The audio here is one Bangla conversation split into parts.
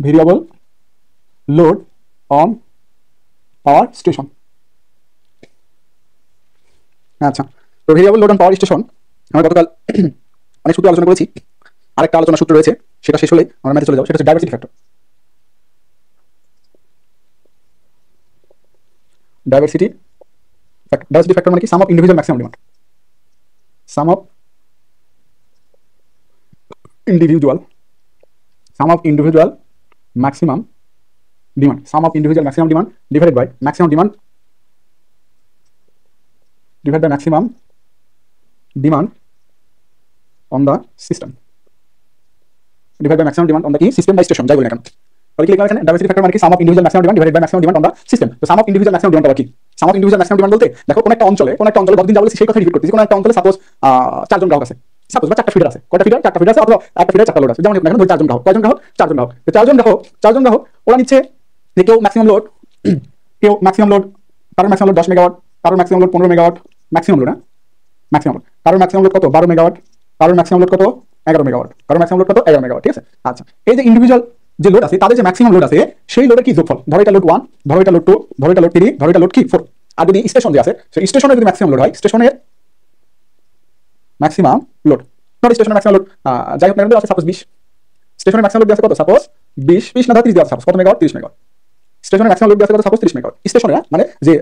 Variable load on power station. আচ্ছা, তো variable load on power station আমরা গতকাল অনেক সূত্র আলোচনা করেছি। আরেকটা আলোচনা সূত্র রয়েছে, সেটা শেষ হলে আমরা ম্যাথে চলে যাবো। সেটা হচ্ছে ডাইভার্সিটি ফ্যাক্টর। ডাইভার্সিটি ফ্যাক্টর মানে কি? Sum of individual maximum demand. Sum of individual maximum demand. Sum of individual maximum demand divided by maximum demand on the system. Divide by maximum demand on the কি সিস্টেম বাই স্টেশন, যাই বলি না কেন। তাহলে কি লিখলাম এখানে? ডাইভার্সিটি ফ্যাক্টর মানে কি? Sum of individual maximum demand divided by maximum demand on the system. তো sum of individual maximum demand কি? Sum of individual maximum demand বলতে দেখো কোন একটা অঞ্চলে কতদিন যা বলেছি সেই কথা রিপিট করতেছি। কোন একটা অঞ্চলে সাপোজ 4 জন গ্রাহক আছে, সাপোজ বা 4টা ফিডার আছে। কয়টা ফিডার? 4টা ফিডার আছে, অথবা একটা ফিডার 4টা লোড আছে। যেমন এখানে 4 জন গ্রাহক। কয়জন গ্রাহক? 4 জন গ্রাহক। তো 4 জন গ্রাহক ওরা নিচ্ছে যে কেউ ম্যাক্সিমাম লোড কারোর ম্যাক্সিমাম লোড 10 মেগাওয়াট, কারোর maximum load 15 megawatt. Maximum load, maximum load. কারোর ম্যাক্সিমাম লোড কত? 12 মেগাওয়াট। কারোর ম্যাক্সিমাম লোড কত? 11 মেগাওয়াট। কারোর ম্যাক্সিমাম লোড কত? 11 মেগাওয়াট। ঠিক আছে। আচ্ছা, এই যে ইন্ডিভিজুয়াল যে লোড আছে, তাদের যে ম্যাক্সিমাম লোড আছে, সেই লোডের কি যোগফল? ধরো এটা লোড 1, ধরো এটা লোড 2, ধরো এটা লোড 3, ধরো এটা লোড কি 4। আর যদি স্টেশন যে আছে, সেই স্টেশনের যদি ম্যাক্সিমাম লোড হয়, স্টেশনের ম্যাক্সিমাম লোড, ধরো স্টেশনের ম্যাক্সিমাম লোড যাই হোক না আছে সাপোজ 20। স্টেশনের ম্যাক্সিমাম লোড আছে কত? সাপোজ 20 না 30 দেওয়া আছে। সাপোজ কত মেগাওয়াট? 30 মেগাওয়াট। স্টেশনের ম্যাক্সিমাম লোড আছে কত? Suppose 30 megawatt. স্টেশনে মানে যে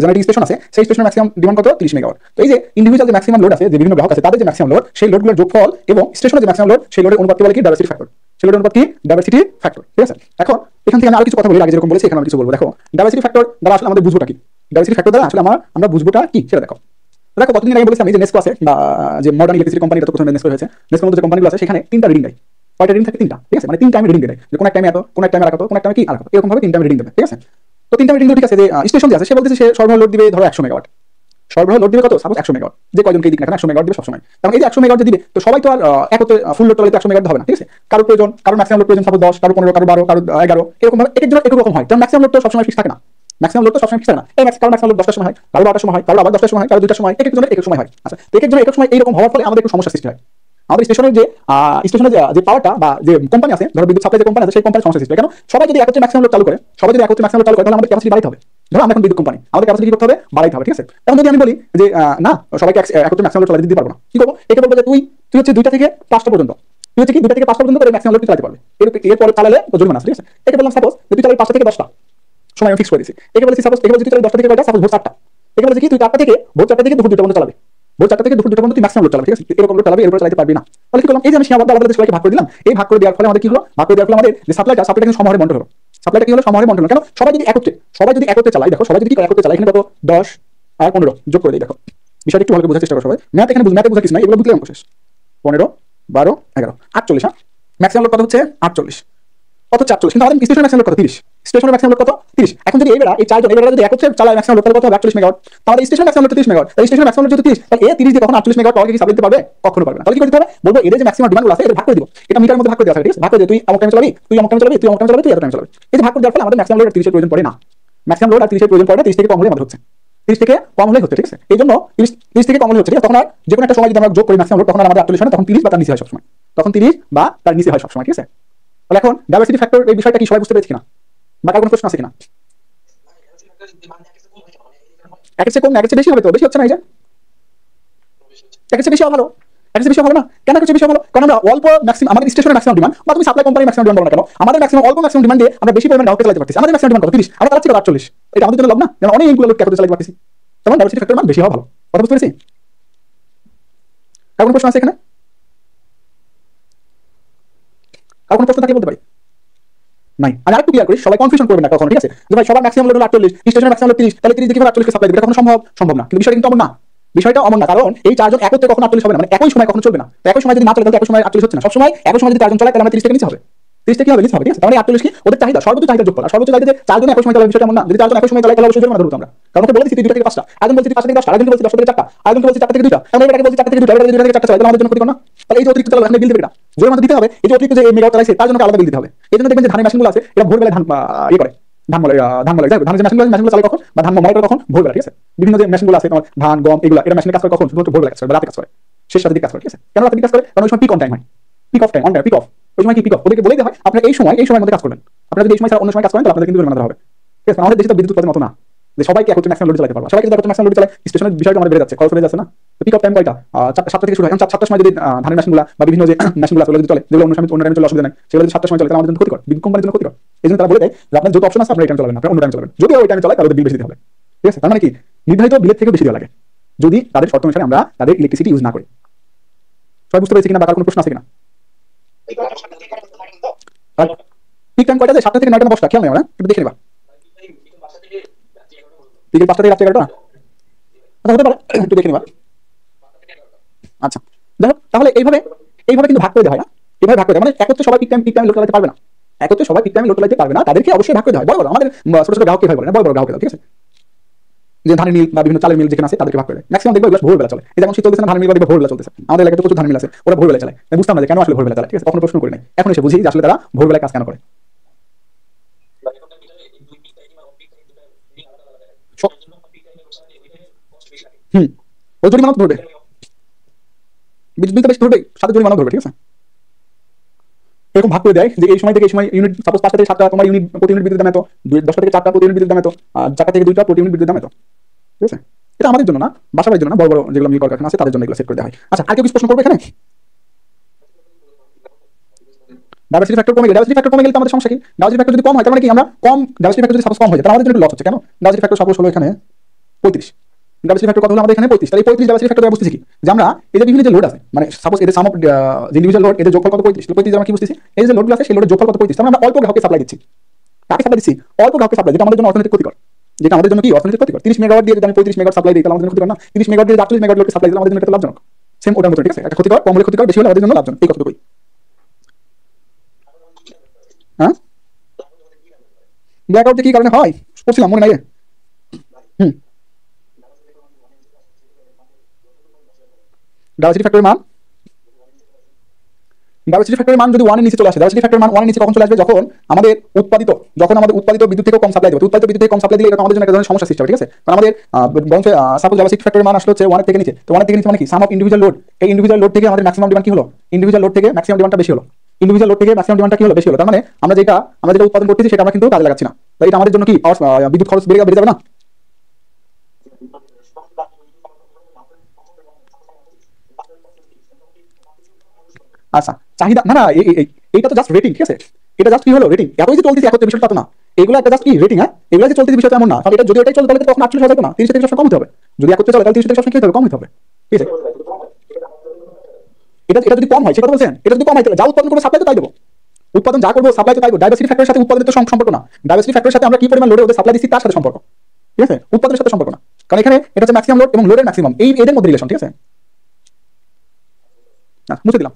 জেনারেটিং স্টেশন আছে, সেই স্টেশনের ম্যাক্সিমাম ডিমান্ড কত? 30 মেগাওয়াট। তো এই যে ইন্ডিভিজুয়াল যে ম্যাক্সিমাম লোড আছে, যে বিভিন্ন গ্রাহক আছে, তাদের যে ম্যাক্সিমাম লোড, সেই লোডগুলোর যোগফল এবং স্টেশনের যে ম্যাক্সিমাম লোড, সেই লোডের অনুপাতকে বলে কি? Diversity factor. সেই লোডের অনুপাত কি? Diversity factor. ঠিক আছে। এখন এখান থেকে আমি আরো কিছু কথা বলি, আগে যেরকম বলেছি এখানে আমি কিছু বলবো। দেখো ডাইভার্সিটি ফ্যাক্টর দ্বারা আসলে আমাদের বুঝবোটা কি? ডাইভার্সিটি ফ্যাক্টর দ্বারা আসলে আমরা বুঝবোটা কি সেটা দেখো। দেখো কতদিন আগে বলেছি আমি যে নেসকো আছে, বা যে মডার্ন ইলেকট্রিসিটি কোম্পানি, এটা তো প্রথমে নেসকো হয়েছে। নেসকোর মধ্যে যে কোম্পানিগুলো আছে সেখানে 3টা রিডিং দেয়। কয়টা রিডিং থাকে? 3টা। ঠিক আছে, মানে 3 টাইমে রিডিং দেয়, যে কোন এক টাইমে এত, কোন এক টাইমে আর কত, কোন এক টাইমে কি আর কত, এরকম ভাবে 3 টাইমে রিডিং দেবে। ঠিক আছে। তো 3 টাইমে রিডিং ঠিক আছে। যে স্টেশন যে আছে, সে বলতেছে সে সরবরাহ লোড দিবে ধরো 100 মেগাওয়াট। সরবরাহ লোড দিবে কত? Suppose 100 megawatt. যে কয়জনকে দিক না 100 মেগাওয়াট দিবে সবসময়। কারণ এই যে 100 মেগাওয়াট যে দিবে, তো সবাই তো আর একতে ফুল লোড চালাতে 100 মেগাওয়াট হবে না। ঠিক আছে। কারো প্রয়োজন, কারো ম্যাক্সিমাম লোড প্রয়োজন সাপোজ 10, কারো 15, কারো 12, কারো 11, এরকম ভাবে এক একজনের এক রকম হয়। কারণ ম্যাক্সিমাম লোড তো সবসময় ফিক্স থাকে না। ম্যাক্সিমাম লোড তো সবসময় ফিক্স থাকে না। এই কারো ম্যাক্সিমাম লোড 10টার সময় হয়, কারো 12টার সময় হয়, কারো আবার 10টার সময় হয়, কারো 2টার সময়, এক একজনের এক এক সময় হয়। আচ্ছা, তো এক একজনের এক এক সময় এইরকম হওয়ার ফলে আমাদের একটু সমস্যা সৃষ্টি হয়। আমাদের স্টেশনের যে পাওয়ারটা বা যে কোম্পানি আছে, ধরো বিদ্যুৎ সাপ্লাই যে কোম্পানি আছে, সেই কোম্পানির সমস্যা সৃষ্টি হয়। কেন? সবাই যদি একত্রে ম্যাক্সিমাম লোড চালু করে, তাহলে আমাদের ক্যাপাসিটি বাড়াইতে হবে। ধরো আমরা এখন বিদ্যুৎ কোম্পানি, আমাদের ক্যাপাসিটি কি করতে হবে? বাড়াইতে হবে। ঠিক আছে। এখন যদি আমি বলি যে না, সবাইকে একত্রে ম্যাক্সিমাম লোড চালাতে দিতে পারবো না, কি করবো? একে বলবো যে তুই হচ্ছে 2টা থেকে 5টা পর্যন্ত, তুই হচ্ছে কি 2টা থেকে 5টা পর্যন্ত করে ম্যাক্সিমাম লোড চালাতে পারবে। এরপরে চালালে তো জরিমানা আছে। ঠিক আছে। একে বললাম সাপোজ তুই চালাবি 5টা থেকে 10টা, সময় আমি ফিক্স করে দিয়েছি। একে বলেছি সাপোজ, একে বলছি তুই চালাবি 10টা থেকে কয়টা? সাপোজ ভোর 4টা। একে বলেছি কি তুই 4টা থেকে ভোর 4টা থেকে দুপুর 2টা পর্যন্ত চালাবি। ভোর 4টা থেকে দুপুর 2টা পর্যন্ত তুই ম্যাক্সিমাম লোড চালাবি। ঠিক আছে। এরকম লোড চালাবি, এরপর চালাতে পারবি না। তাহলে কি করলাম? এই যে আমি সীমাবদ্ধ আলাদা সবাইকে ভাগ করে দিলাম। এই ভাগ করে দেওয়ার ফলে আমাদের কি হলো? ভাগ করে দেওয়ার ফলে আমাদের যে সাপ্লাইটা কিন্তু সমহারে বন্টন হলো। সাপ্লাইটা কি হলো? সমহারে বন্টন হলো। কেন? সবাই যদি একত্রে চালাই, দেখো সবাই যদি একত্রে চালাই, এখানে কত? 10 আর 15 যোগ করে দিই। দেখো বিষয়টা একটু ভালো করে বোঝার চেষ্টা করো সবাই। ম্যাথ বোঝার কিছু নাই, এগুলো বুঝলে অঙ্ক শেষ। 15, 12, 11, 48। হ্যাঁ, ম্যাক্সিমাম লোড কত হচ্ছে? 48। কত? 48। কিন্তু আমাদের স্টেশনের ম্যাক্সিমাম লোড কত? 30। স্টেশনের ম্যাক্সিমাম লোড কত? 30। এখন যদি এই চারজন যদি একত্রে চালায়, ম্যাক্সিমাম লোড কত হবে? 48 মেগাওয়াট। তাহলে স্টেশনের ম্যাক্সিমাম লোড 30 মেগাওয়াট। তাহলে স্টেশনের ম্যাক্সিমাম লোড যদি 30, তাহলে 30 দিয়ে কখন 48 মেগাওয়াট পাওয়ার কি সাপ্লাই দিতে পারবে? কখনো পারবে না। তাহলে কি করতে হবে? বলবো এদের যে ম্যাক্সিমাম ডিমান্ড আছে, এটা ভাগ করে দিব। এটা মিটারের মধ্যে ভাগ করে দেওয়া আছে। ঠিক আছে। ভাগ করে দিয়ে তুই অমুক টাইম চালাবি, তুই অমুক টাইম চালাবি, তুই অমুক টাইম চালাবি, তুই এত টাইম চালাবি। এই যে ভাগ করে দেওয়ার ফলে আমাদের ম্যাক্সিমাম লোড 30 এর প্রয়োজন পড়ে না। ম্যাক্সিমাম লোড আর 30 এর প্রয়োজন পড়ে না। 30 থেকে কম হলে আমাদের হচ্ছে, 30 থেকে কম হলে হচ্ছে। ঠিক আছে। এই জন্য 30 থেকে কম হলে হচ্ছে। ঠিক আছে। তখন আর যে কোনো একটা সময় যদি আমরা যোগ করি ম্যাক্সিমাম লোড, তখন আমাদের 48 হয় না, তখন 30 বা তার নিচে হয় সবসময়। তখন 30 বা তার নিচে হয় সবসময়। ঠিক আছে। তাহলে এখন ডাইভার্সিটি ফ্যাক্টর এই বিষয়টা কি সবাই বুঝতে পেরেছি কিনা, বা কার কোনো প্রশ্ন আছে কিনা? এক চেয়ে কম, এক চেয়ে বেশি হবে, তো বেশি হচ্ছে না? এই যে এক চেয়ে বেশি ভালো, এক চেয়ে বেশি ভালো না? কেন এক চেয়ে বেশি ভালো? কারণ আমরা অল্প ম্যাক্সিমাম, আমাদের স্টেশনের ম্যাক্সিমাম ডিমান্ড বা তুমি সাপ্লাই কোম্পানির ম্যাক্সিমাম ডিমান্ড বলো না কেন, আমাদের ম্যাক্সিমাম অল্প ম্যাক্সিমাম ডিমান্ড দিয়ে আমরা বেশি পরিমাণ গ্রাহককে চালাতে পারতেছি। আমাদের ম্যাক্সিমাম ডিমান্ড কত? 30, আমরা চালাচ্ছি 48। এটা আমাদের জন্য লাভ না? যেন অনেকগুলো লোক ক্যাপিটাল চালাতে পারতেছি। তখন ডাইভার্সিটি ফ্যাক্টর মান বেশি হওয়া ভালো। কথা বুঝতে পেরেছি? কার কোনো প্রশ্ন আছে এখানে? কার কোনো প্রশ্ন থাকলে বলতে পারি। নাই, আমি আরেকটু ক্লিয়ার করি, সবাই কনফিউশন করবে না কখনো। ঠিক আছে। যে ভাই সবার ম্যাক্সিমাম লোড হলো 48, স্টেশনের ম্যাক্সিমাম লোড 30, তাহলে 30 দিয়ে 48 কে সাপ্লাই দিবে, এটা কখনো সম্ভব না। কিন্তু বিষয়টা কিন্তু অমন না। বিষয়টা অমন না, কারণ এই চারজন একত্রে কখনো 48 হবে না, মানে একই সময় কখনো চলবে না। তো একই সময় যদি না চলে, তাহলে একই সময় 48 হচ্ছে না। সব সময় একই সময় যদি চারজন চালায়, তাহলে আমরা 30 থেকে নিচে হবে। 30 থেকে কি হবে? নিচে হবে। ঠিক আছে। তাহলে 48 কি ওদের চাহিদা, সর্বোচ্চ চাহিদা যোগ করা। সর্বোচ্চ চাহিদা যে চারজন একই সময় চালাবে, বিষয়টা এমন না। যদি চারজন একই সময় চালায়, তাহলে অবশ্যই জরিমানা ধরবো আমরা। কারণ ওকে বলেছি 2টা থেকে 5টা, আরেকজন বলছি 5টা থেকে 10টা, আরেকজন বলছি 10টা থেকে 4টা, আরেকজন বলছি 4টা থেকে 2টা, আমরা এটাকে বলছি 4টা থেকে 2টা, এটাকে 2টা থেকে 4টা চালাই, তাহলে আমাদের জন্য ক্ষতি না? তাহলে এই যে অতিরিক্ত চালালে এখানে বিল দেবে, এটা জরিমানা দিতে হবে। এই যে অতিরিক্ত যে মেগাওয়াট চালাইছে, তার জন্য আলাদা বিল দিতে হবে। এই জন্য দেখবেন যে ধানের মেশিনগুলো আছে, এটা ভোরবেলা ধান করে, ধান মলে যাই ধানের যে মেশিনগুলো চালায় কখন, বা ধান মলাই করে কখন? ভোরবেলা। ঠিক আছে। বিভিন্ন যে মেশিনগুলো আছে তোমার ধান, গম, এগুলো, এটা মেশিনে কাজ করে কখন? শুধুমাত্র ভোরবেলা কাজ করে বা রাতে কাজ করে, শেষ রাতে কাজ করে। ঠিক আছে। কেন রাতে কাজ করে? কারণ ওই সময় পিক অন টাইম হয়, peak of time, on time, peak of. ওই সময় কি পিক অফ ওদেরকে বলেই দেওয়া হয় আপনারা এই সময়ের মধ্যে কাজ করবেন। আপনারা যদি এই সময় ছাড়া অন্য সময় কাজ করেন তাহলে আপনাদের কিন্তু জরিমানা হবে। ঠিক আছে, আমাদের দেশে তো বিদ্যুৎ উৎপাদন মতো না যে সবাইকে একত্রে ম্যাক্সিমাম লোড চালাতে পারবে। সবাইকে যদি একত্রে ম্যাক্সিমাম লোড চালায় স্টেশনের বিষয়টা আমাদের বেড়ে যাচ্ছে, খরচ হয়ে যাচ্ছে না। পিক অফ টাইম কয়টা? 7টা থেকে শুরু হয়। এখন 7টার সময় যদি ধানের মেশিনগুলো বা বিভিন্ন যে মেশিনগুলো আছে যদি চলে, যেগুলো অন্য টাইমে চলে অসুবিধা নেই, সেগুলো যদি 7টার সময় চলে তাহলে আমাদের জন্য ক্ষতিকর, বিদ্যুৎ কোম্পানির জন্য ক্ষতিকর। এই জন্য তারা বলে দেয় যে আপনার যত অপশন আছে আপনার এই টাইমে চলাবেন না, আপনার অন্য টাইমে চলাবেন। যদি ওই টাইমে চলে তাহলে বিল বেশি দিতে হবে। ঠিক আছে, তার মানে কি নির্ধারিত বিলের থেকে বেশি দেওয়া লাগে যদি তাদের শর্ত অনুসারে আমরা তাদের ইলেকট্রিসিটি ইউজ না করি। সবাই বুঝতে পেরেছি কিনা বা কার কোনো প্রশ্ন আছে কিনা? পিক টাইম কয়টা? 7টা থেকে 9টা না 10টা, খেয়াল নেই আমরা একটু দেখে নিবা। বিকেল 5টা থেকে রাত 11টা, আচ্ছা হতে পারে, একটু দেখে নিবা। আচ্ছা দেখো তাহলে এইভাবে কিন্তু ভাগ করে দেওয়া হয় না, এইভাবে ভাগ করে দেয় মানে একত্রে সবাই পিক টাইম লোড চালাতে পারবে না, একত্রে সবাই পিক টাইম লোড চালাতে পারবে না, তাদেরকে অবশ্যই ভাগ করে দেওয়া হয়। বড় আমাদের ছোট ছোট গ্রাহককে ভাগ করে না, বড় গ্রাহককে দাও। ঠিক আছে, যে ধানের মিল বা বিভিন্ন চালের মিল যেখানে আছে তাদেরকে ভাগ করে দেয়। ম্যাক্সিমাম দেখবে এগুলো ভোরবেলা চলে। এই যেমন শীত চলতেছে না, ধানের মিল বা দেখবে ভোরবেলা চলতেছে। আমাদের এলাকায় প্রচুর ধান মিল আছে, ওরা ভোরবেলা চালায়। বুঝতাম না যে কেন আসলে ভোরবেলা চালায়। ঠিক আছে, কখনো প্রশ্ন করি নাই, এখন এসে বুঝি যে আসলে তারা ভোরবেলায় কাজ কেন করে। ওই জরিমানা ধরবে, বিদ্যুৎ বেশি ধরবে, সাথে জরিমানা ধরবে। ঠিক আছে, এরকম ভাগ করে দেয় যে এই সময় থেকে এই সময় ইউনিট, সাপোজ 5টা থেকে 7টা তোমার ইউনিট প্রতি ইউনিট বিদ্যুৎ দাম এত, 10টা থেকে 4টা প্রতি ইউনিট বিদ্যুৎ দাম এত, 4টা থেকে 2টা প্রতি ইউনিট বিদ্যুৎ দাম এত। ঠিক আছে, এটা আমাদের জন্য না, বাসাবাড়ির জন্য না, বড় বড় যেগুলো মিল কলকারখানা আছে তাদের জন্য এগুলো সেট করে দেওয়া হয়। আচ্ছা আর কেউ কিছু প্রশ্ন করবে এখানে? ডাইভার্সিটি ফ্যাক্টর কমে গেলে, ডাইভার্সিটি ফ্যাক্টর কমে গেলে আমাদের সমস্যা কি? ডাইভার্সিটি ফ্যাক্টর যদি কম হয় তার মানে কি আমরা কম, ডাইভার্সিটি ফ্যাক্টর যদি সাপোজ কম হয় তাহলে আমাদের জন্য লস হচ্ছে। কেন? ডাইভার্সিটি ফ্যাক্টর সাপোজ হলো এখানে 35, ডাইভার্সিটি ফ্যাক্টর কত হলো আমাদের এখানে 35, তাহলে 35 ডাইভার্সিটি ফ্যাক্টর দ্বারা বুঝতেছি কি যে আমরা এই যে বিভিন্ন যে লোড আছে মানে সাপোজ এদের সাম অফ ইন্ডিভিজুয়াল লোড এদের যোগফল কত 35, 35 আমরা কি বুঝতেছি এই যে লোডগুলো আছে সেই লোডের যোগফল কত 35, আমরা অল্প গ্রাহককে সাপ্লাই দিচ্ছি। কাকে সাপ্লাই দিচ্ছি? অল্প গ্রাহককে সাপ্লাই, যেটা আমাদের জন্য অর্থনৈতিক ক্ষতিকর, যেটা আমাদের জন্য কি অর্থনৈতিক ক্ষতিকর। 30 মেগাওয়াট দিয়ে যদি আমি 35 মেগাওয়াট সাপ্লাই দিই তাহলে আমাদের জন্য ক্ষতিকর না। 30 মেগাওয়াট দিয়ে 48 মেগাওয়াট লোডকে সাপ্লাই দিলে আমাদের জন্য এটা লাভজনক। সেম ওটার মতো। ঠিক আছে, একটা ক্ষতিকর কম হলে ক্ষতিকর, বেশি হলে আমাদের জন্য লাভজনক। এই কথাটুকুই। হ্যাঁ, ব্ল্যাক আউট কি কারণে হয় পড়ছিলাম মনে নাই। হুম, ডাইভার্সিটি ফ্যাক্টরের মান, ডাইভার্সিটি ফ্যাক্টরের মান যদি 1 এর নিচে চলে আসে, ডাইভার্সিটি ফ্যাক্টরের মান 1 এর নিচে কখন চলে আসবে? যখন আমাদের উৎপাদিত বিদ্যুৎ থেকে কম সাপ্লাই দেবে। উৎপাদিত বিদ্যুৎ থেকে কম সাপ্লাই দিলে এটা আমাদের জন্য একটা ধরনের সমস্যা সৃষ্টি হবে। ঠিক আছে, কারণ আমাদের বরং সাপোজ ডাইভার্সিটি ফ্যাক্টরের মান আসলে হচ্ছে 1 এর থেকে নিচে, তো 1 এর থেকে নিচে মানে কি সাম অফ ইন্ডিভিজুয়াল লোড, এই ইন্ডিভিজুয়াল লোড থেকে আমাদের ম্যাক্সিমাম ডিমান্ড কি হলো? ইন্ডিভিজুয়াল লোড থেকে ম্যাক্সিমাম ডিমান্ডটা বেশি হলো, ইন্ডিভিজুয়াল লোড থেকে ম্যাক্সিমাম ডিমান্ডটা কি হলো? বেশি হলো। তার মানে আমরা যেটা উৎপাদন করতেছি সেটা আমরা কিন্তু কাজে লাগাচ্ছি না, তাই এটা আমাদের জন্য কি বিদ্যুৎ খরচ বেড়ে যাবে না? আচ্ছা চাহিদা না না, এইটা তো জাস্ট রেটিং। ঠিক আছে, এটা জাস্ট কি হলো রেটিং, এতই যে চলতেছে একত্রে বিষয়টা তো না, এগুলো একটা জাস্ট কি রেটিং। হ্যাঁ, এগুলো যে চলতেছে বিষয়টা এমন না, কারণ এটা যদি এটাই চলে তাহলে তখন 48 হয়ে যাবে না, 30 থেকে সবসময় কম হতে হবে। যদি একত্রে চলে তাহলে 30 থেকে সবসময় কি হতে হবে? কম হতে হবে। ঠিক আছে, এটা যদি কম হয় সেটা বলছেন, এটা যদি কম হয় তাহলে যা উৎপাদন করবো সাপ্লাই তো তাই দেবো, উৎপাদন যা করবো সাপ্লাই তো তাই দেবো। ডাইভার্সিটি ফ্যাক্টরের সাথে উৎপাদনের তো সম্পর্ক না, ডাইভার্সিটি ফ্যাক্টরের সাথে আমরা কি পরিমাণ লোডে ওদের সাপ্লাই দিচ্ছি তার সাথে সম্পর্ক। ঠিক আছে, উৎপাদনের সাথে সম্পর্ক না, কারণ এখানে এটা হচ্ছে ম্যাক্সিমাম লোড এবং লোডের ম্যাক্সিমাম, এই এদের মধ্যে রিলেশন। ঠিক আছে, মুছে দিলাম।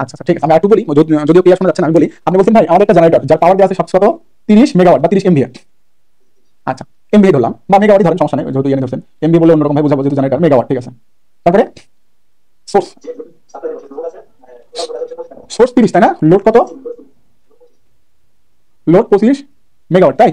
আচ্ছা ঠিক আছে, আমি একটু বলি, যদিও ক্লিয়ার শোনা যাচ্ছে না, আমি বলি। আপনি বলছেন ভাই আমাদের একটা জেনারেটর যার পাওয়ার দেওয়া আছে 730 মেগাওয়াট বা 30 এমভিএ। আচ্চ্ছা, এমভিএ ধরলাম বা মেগাওয়াটই ধরেন, সমস্যা নেই, যেহেতু ইয়ে ধরছেন এমভি বলে অন্যরকম ভাবে বোঝাবো, যেহেতু জেনারেটর মেগাওয়াট। ঠিক আছে, তারপরে সোর্স, সোর্স 30 তাই না? লোড কত? লোড 25 মেগাওয়াট, তাই?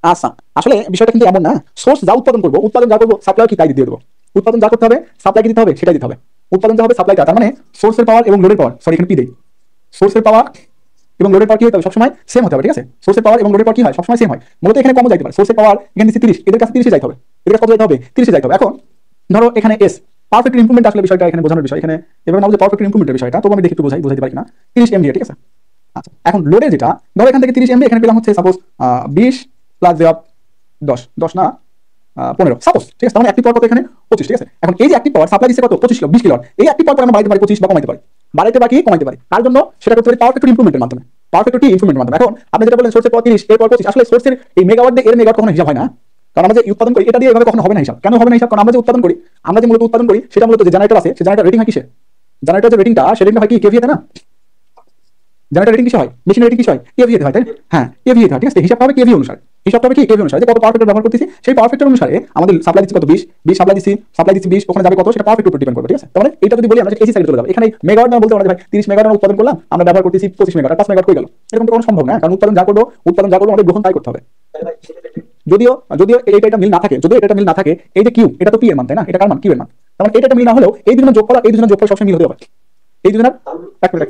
আচ্ছা, আসলে বিষয়টা কিন্তু এমন না, সোর্স যা উৎপাদন করবো, উৎপাদন যা করবো সাপ্লাই কি তাই দিয়ে দেবো। উৎপাদন যা করতে হবে সাপ্লাই কি দিতে হবে সেটাই দিতে হবে। উৎপাদন যা হবে সাপ্লাই তার মানে সোর্সের পাওয়ার এবং লোডের পাওয়ার, সরি এখানে পি দেই, সোর্সের পাওয়ার এবং লোডের পাওয়ার কি হতে হবে? সবসময় সেম হতে হবে। ঠিক আছে, সোর্সের পাওয়ার এবং লোডের পাওয়ার কি হয়? সবসময় সেম হয়। মূলত এখানে কমও যাইতে পারে। সোর্সের পাওয়ার এখানে দিচ্ছি 30, এদের কাছে 30 যাইতে হবে, এদের কাছে কত যাইতে হবে? 30 যাইতে হবে। এখন ধরো এখানে এস পারফেক্ট ইমপ্রুভমেন্ট, আসলে বিষয়টা এখানে বোঝানোর বিষয়, এখানে এভাবে না যে পারফেক্ট ইমপ্রুভমেন্টের বিষয়টা, তবু আমি দেখি একটু বুঝাইতে পারি না। 30 এমভি। ঠিক আছে, আচ্ছা এখন লোডের যেটা ধরো এখান থেকে 30 এমভি, এখানে পেলাম হচ্ছে সাপোজ 20 প্লাস দেওয়া 10 না 15 সাপোজ। ঠিক আছে, মানে অ্যাক্টিভ পাওয়ার কত এখানে? 25। ঠিক আছে, এখন এই যে অ্যাক্টিভ পাওয়ার সাপ্লাই দিচ্ছে কত? 25 কিলো, 20 কিলো। এই অ্যাক্টিভ পাওয়ার আমরা বাড়াইতে পারি 25 বা কমাইতে পারি, বাড়াইতে পারি কমাইতে পারি। তার জন্য সেটা করতে পারি পাওয়ার ফ্যাক্টর ইমপ্রুভমেন্টের মাধ্যমে, পাওয়ার ফ্যাক্টর ইমপ্রুভমেন্টের মাধ্যমে। এখন আপনি যেটা বলেন সোর্সের পাওয়ার 30 এরপর 25, আসলে সোর্সের এই মেগাওয়াট দিয়ে এর মেগাওয়াট কখনো হিসাব হয় না, কারণ আমরা যে উৎপাদন করি এটা দিয়ে এভাবে কখনো হবে না হিসাব। কেন হবে না হিসাব? কারণ আমরা যে উৎপাদন করি, আমরা যে মূলত উৎপাদন করি সেটা মূলত যে জেনারেটর আছে, সে জেনারেটর রেটিং হয় কিসে? জেনারেটর যে রেটিংটা সে রেটিংটা হয় কি কেভিএতে না? জেনারেটর রেটিং কিসে হয়? মেশিনের রেটিং কিসে হয়? কেভিএতে হয়, তাই? হ্যাঁ, কেভিএতে হয়। ঠিক আছে, হিসাবটা হবে কেভি অনুসারে। হিসাবটা হবে কি কেভি অনুসারে, যে কত পাওয়ার ফ্যাক্টর ব্যবহার করতেছি সেই পাওয়ার ফ্যাক্টর অনুসারে আমাদের সাপ্লাই দিচ্ছি কত 20 সাপ্লাই দিচ্ছি 20, ওখানে যাবে কত সেটা পাওয়ার ফ্যাক্টর উপর ডিপেন্ড করবে, ঠিক আছে। তাহলে এটা যদি বলি আমরা এসি সাইডে চলে যাবে, এখানে মেগাওয়াট না বলতে আমরা ভাই 30 মেগাওয়াট আমরা উৎপাদন করলাম, আমরা ব্যবহার করতেছি 25 মেগাওয়াট, 5 মেগাওয়াট কই গেল, এরকম তো কোনো সম্ভব না, কারণ উৎপাদন যা করবো আমাদের গ্রহণ তাই করতে হবে। যদিও যদিও এটা মিল না থাকে, এই যে কিউ এটা তো পি এর মান, তাই না, এটা কার মান, কিউ এর মান, তাহলে এটা মিল না হলেও এই দুজনের যোগফল সবসময় মিল হতে হবে, এই দুজনের। এক মিনিট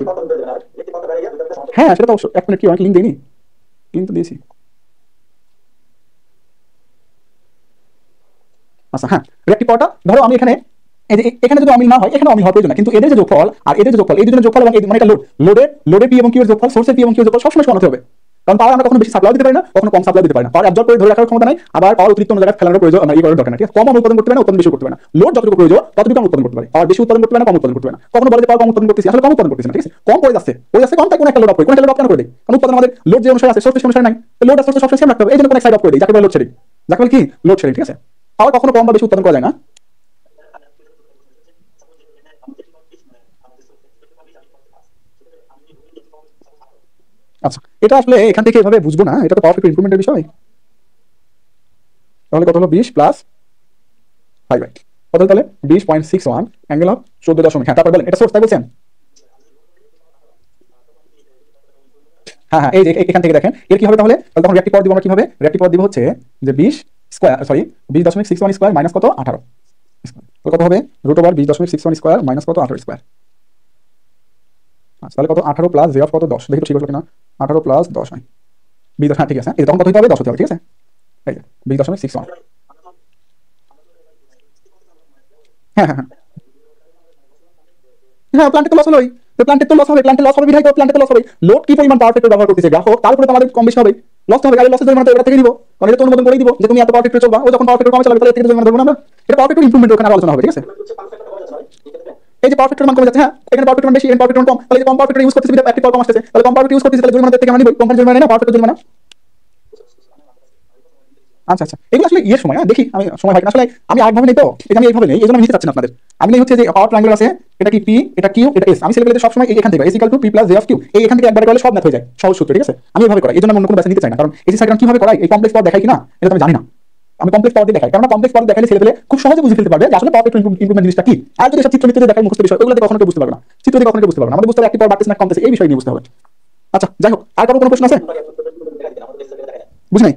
হ্যাঁ সেটা তো অবশ্যই, এক মিনিট কি অনেক লিঙ্ক দিইনি, লিঙ্ক তো দিয়েছি। আচ্ছা হ্যাঁ, রিঅ্যাক্টিভ পাওয়ারটা ধরো আমি এখানে এখানে যদি অমিল না হয়, এখানে অমিল হওয়ার প্রয়োজন না, কিন্তু এদের যে যোগফল আর এদের যে যোগফল, এই দুজনের যোগফল এবং মানে এটা লোডে পি এবং কিউ এর যোগফল, সোর্সে পি এবং কিউ এর যোগফল সবসময় সমান হতে হবে, কারণ পাওয়ার আমরা কখনো বেশি সাপ্লাই দিতে পারি না, কখনো কম সাপ্লাই দিতে পারি না, পাওয়ার অ্যাবজর্ব করে ধরে রাখার ক্ষমতা নাই, আবার পাওয়ার অতিরিক্ত অন্য জায়গায় ফেলানোর প্রয়োজন এই করার দরকার না, ঠিক আছে। কম আমরা উৎপাদন করতে পারি না, উৎপাদন বেশি করতে পারি না, লোড যতটুকু প্রয়োজন ততটুকু আমরা উৎপাদন করতে পারি, আর বেশি উৎপাদন করতে পারি না, কম উৎপাদন করতে পারি না। কখনো বলে যে পাওয়ার কম উৎপাদন করতেছি, আসলে কম উৎপাদন করতেছি না, ঠিক আছে, কম পড়ে যাচ্ছে কম, তাই কোন একটা লোড অফ করি, কোন একটা লোড অফ কেন করে দিই, কারণ উৎপাদন আমাদের লোড যে অনুসারে আছে সোর্স অনুসারে নাই, লোড আর সোর্স সবসময় সেম রাখতে হবে, এই জন্য কোন এক সাইড অফ করে দিই, যাকে বলে লোড শেডিং, কি লোড শেডিং, ঠিক আছে। পাওয়ার কখনো কম বা বেশি উৎপাদন করা যায় না। আচ্ছা এটা আসলে এখান থেকে এভাবে বুঝবো না, এটা তো পাওয়ার ফ্যাক্টর ইমপ্রুভমেন্টের বিষয়। তাহলে কত হলো 20 প্লাস 5 কত, তাহলে 20.61 অ্যাঙ্গেল অফ 14., হ্যাঁ তারপর বলেন এটা সোর্স তাই বলছেন। হ্যাঁ হ্যাঁ, এই যে এখান থেকে দেখেন এর কি হবে, তাহলে তখন রিঅ্যাক্টিভ পাওয়ার দিব আমরা কিভাবে, রিঅ্যাক্টিভ পাওয়ার দিব হচ্ছে যে 20.61 কত 18, কত হবে √20.61 স্কয়ার মাইনাস কত 18 স্কয়ার। আচ্ছা তাহলে কত 18 প্লাস জে অফ কত 10, দেখি তো ঠিক হলো কিনা, 18 প্লাস 10 হয় 20, হ্যাঁ ঠিক আছে, এই তখন কত হতে হবে 10 হতে হবে, ঠিক আছে, এই যে 20.61। হ্যাঁ হ্যাঁ হ্যাঁ, প্ল্যান্টে তো লস হলোই, প্ল্যান্টে লস হবে বিধায় তো প্ল্যান্টে লস হবে, লোড কি পরিমাণ পাওয়ার ফ্যাক্টর ব্যবহার করতেছে গ্রাহক, তার উপরে তো আমাদের কম বেশি হবে, লস হবে, গাড়ি লসের জরিমানা তো এটা থেকে দিব, কারণ এটা তো অনুমোদন করে দিব যে তুমি এত পাওয়ার ফ্যাক্টর চলবা, ও যখন পাওয়ার ফ্যাক্টর কমে চালাবে তাহলে এর থেকে জরিমানা দেবো না আমরা, এটা পাওয়ার ফ্যাক্টর ইমপ্রুভমেন্ট ওখানে আলোচনা হবে, ঠিক আছে। এই যে পাওয়ার ফ্যাক্টর মান কমে যাচ্ছে, হ্যাঁ এখানে পাওয়ার ফ্যাক্টর মান বেশি, এখানে পাওয়ার ফ্যাক্টর কম, তাহলে যে কম পাওয়ার ফ্যাক্টর ইউজ করতেছে বিধায় অ্যাক্টিভ পাওয়ার কম আসছে, তাহলে কম পাওয়ার ইউজ করতেছে, তাহলে জরিমানা থেকে আমরা নিব, কোম্পানি জরিমানা না পাওয়ার ফ্যাক্টর জরিমানা। আচ্ছা আচ্ছা, এগুলো আসলে ইয়ের সময়, দেখি আমি সময় হয় কিনা, আসলে আমি আরেকভাবে নেই তো, এটা আমি এইভাবে নেই, এই জন্য আমি নিতে চাচ্ছি না আপনাদের, আমি নেই হচ্ছে যে পাওয়ার ট্রায়াঙ্গেল আছে, এটা কি পি, এটা কিউ, এটা এস, আমি সিলেক্ট সবসময় এখান থেকে S equal to P plus J of Q, এই এখান থেকে একবার করলে সব ম্যাথ হয়ে যায়, সহজ সূত্র, ঠিক আছে, আমি এইভাবে করাই, এই জন্য আমি অন্য কোনো ব্যাস নিতে চাই না, কারণ এসি সাইড কিভাবে করাই, এই কমপ্লেক্স পাওয়ার দেখাই কিনা এটা তো আমি জানি না, আমি কমপ্লেক্স পাওয়ার দিয়ে দেখাই, কারণ কমপ্লেক্স পাওয়ার দেখাইলে ছেলে খুব সহজে বুঝে ফেলতে পারবে যে আসলে পাওয়ার ফ্যাক্টর ইমপ্রুভমেন্ট জিনিসটা কি, আর যদি সব চিত্র মিত্রে দেখাই মুখস্থ বিষয়, ওগুলো কখনো কেউ বুঝতে পারবে না, চিত্র দিয়ে কখনো কেউ বুঝতে পারবে না, আমাদের বুঝতে হবে অ্যাক্টিভ পাওয়ার বাড়তেছে না কমতেছে, এই বিষয় নিয়ে বুঝতে হবে। আচ্ছা যাই হোক, আর কারো কোনো প্রশ্ন আছে, বুঝি নাই,